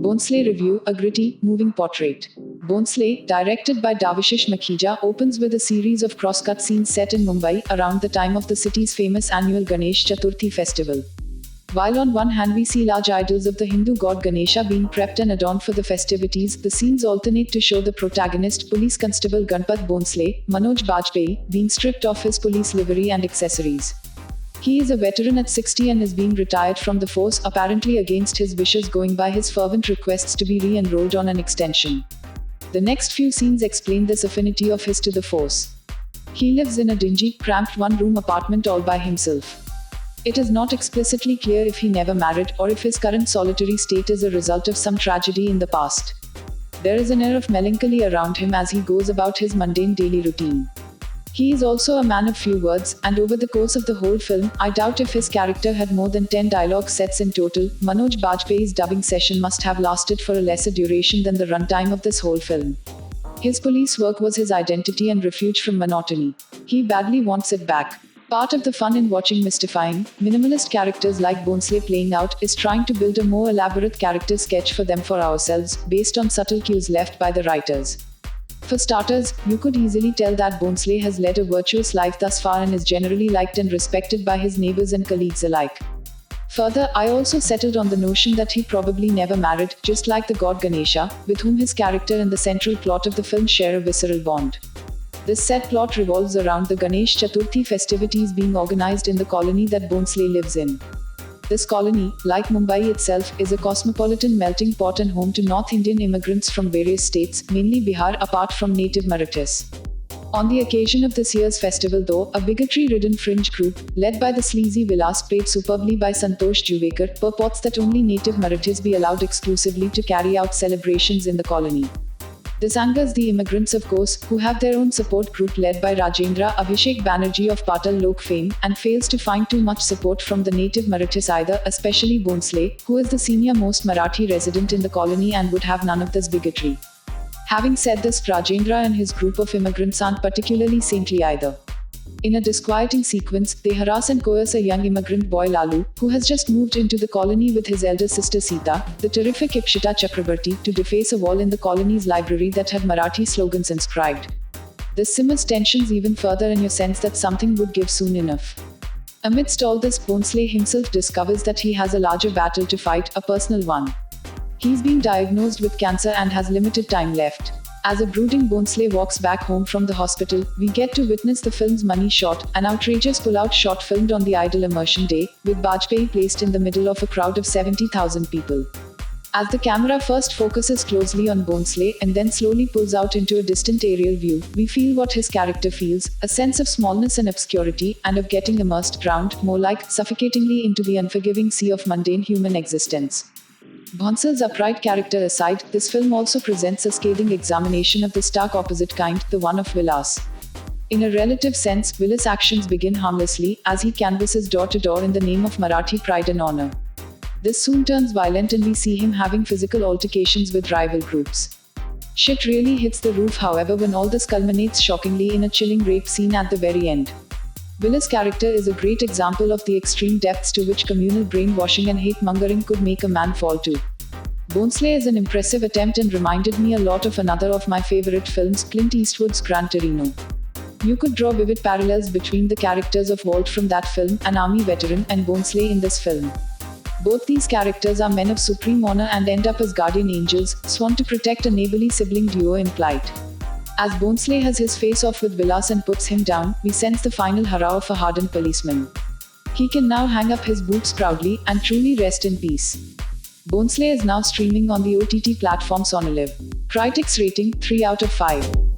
Bhonsle Review, a gritty, moving portrait. Bhonsle, directed by Devashish Makhija, opens with a series of cross-cut scenes set in Mumbai around the time of the city's famous annual Ganesh Chaturthi festival. While on one hand we see large idols of the Hindu god Ganesha being prepped and adorned for the festivities, the scenes alternate to show the protagonist, Police Constable Ganpat Bhonsle, Manoj Bajpayee, being stripped of his police livery and accessories. He is a veteran at 60 and is being retired from the force, apparently against his wishes, going by his fervent requests to be re-enrolled on an extension. The next few scenes explain this affinity of his to the force. He lives in a dingy, cramped one-room apartment all by himself. It is not explicitly clear if he never married or if his current solitary state is a result of some tragedy in the past. There is an air of melancholy around him as he goes about his mundane daily routine. He is also a man of few words, and over the course of the whole film, I doubt if his character had more than 10 dialogue sets in total. Manoj Bajpayee's dubbing session must have lasted for a lesser duration than the runtime of this whole film. His police work was his identity and refuge from monotony. He badly wants it back. Part of the fun in watching mystifying, minimalist characters like Bhonsle playing out is trying to build a more elaborate character sketch for them for ourselves, based on subtle cues left by the writers. For starters, you could easily tell that Bhonsle has led a virtuous life thus far and is generally liked and respected by his neighbors and colleagues alike. Further, I also settled on the notion that he probably never married, just like the god Ganesha, with whom his character and the central plot of the film share a visceral bond. This set plot revolves around the Ganesh Chaturthi festivities being organized in the colony that Bhonsle lives in. This colony, like Mumbai itself, is a cosmopolitan melting pot and home to North Indian immigrants from various states, mainly Bihar, apart from native Marathis. On the occasion of this year's festival though, a bigotry-ridden fringe group, led by the sleazy Vilas played superbly by Santosh Juvekar, purports that only native Marathis be allowed exclusively to carry out celebrations in the colony. This angers the immigrants, of course, who have their own support group led by Rajendra Abhishek Banerjee of Patal Lok fame, and fails to find too much support from the native Marathis either, especially Bhonsle, who is the senior-most Marathi resident in the colony and would have none of this bigotry. Having said this, Rajendra and his group of immigrants aren't particularly saintly either. In a disquieting sequence, they harass and coerce a young immigrant boy Lalu, who has just moved into the colony with his elder sister Sita, the terrific Ipshita Chakrabarti, to deface a wall in the colony's library that had Marathi slogans inscribed. This simmers tensions even further in your sense that something would give soon enough. Amidst all this, Bhonsle himself discovers that he has a larger battle to fight, a personal one. He's been diagnosed with cancer and has limited time left. As a brooding Bhonsle walks back home from the hospital, we get to witness the film's money shot, an outrageous pull-out shot filmed on the Idol Immersion Day, with Bajpayee placed in the middle of a crowd of 70,000 people. As the camera first focuses closely on Bhonsle and then slowly pulls out into a distant aerial view, we feel what his character feels, a sense of smallness and obscurity, and of getting immersed, drowned, more like suffocatingly into the unforgiving sea of mundane human existence. Bhonsle's upright character aside, this film also presents a scathing examination of the stark opposite kind, the one of Vilas. In a relative sense, Vilas' actions begin harmlessly, as he canvasses door to door in the name of Marathi pride and honor. This soon turns violent and we see him having physical altercations with rival groups. Shit really hits the roof, however, when all this culminates shockingly in a chilling rape scene at the very end. Vilas' character is a great example of the extreme depths to which communal brainwashing and hate-mongering could make a man fall to. Bhonsle is an impressive attempt and reminded me a lot of another of my favorite films, Clint Eastwood's Gran Torino. You could draw vivid parallels between the characters of Walt from that film, an army veteran, and Bhonsle in this film. Both these characters are men of supreme honor and end up as guardian angels, sworn to protect a neighborly sibling duo in plight. As Bhonsle has his face-off with Vilas and puts him down, we sense the final hurrah of a hardened policeman. He can now hang up his boots proudly and truly rest in peace. Bhonsle is now streaming on the OTT platform Sonalive. Critics rating 3 out of 5.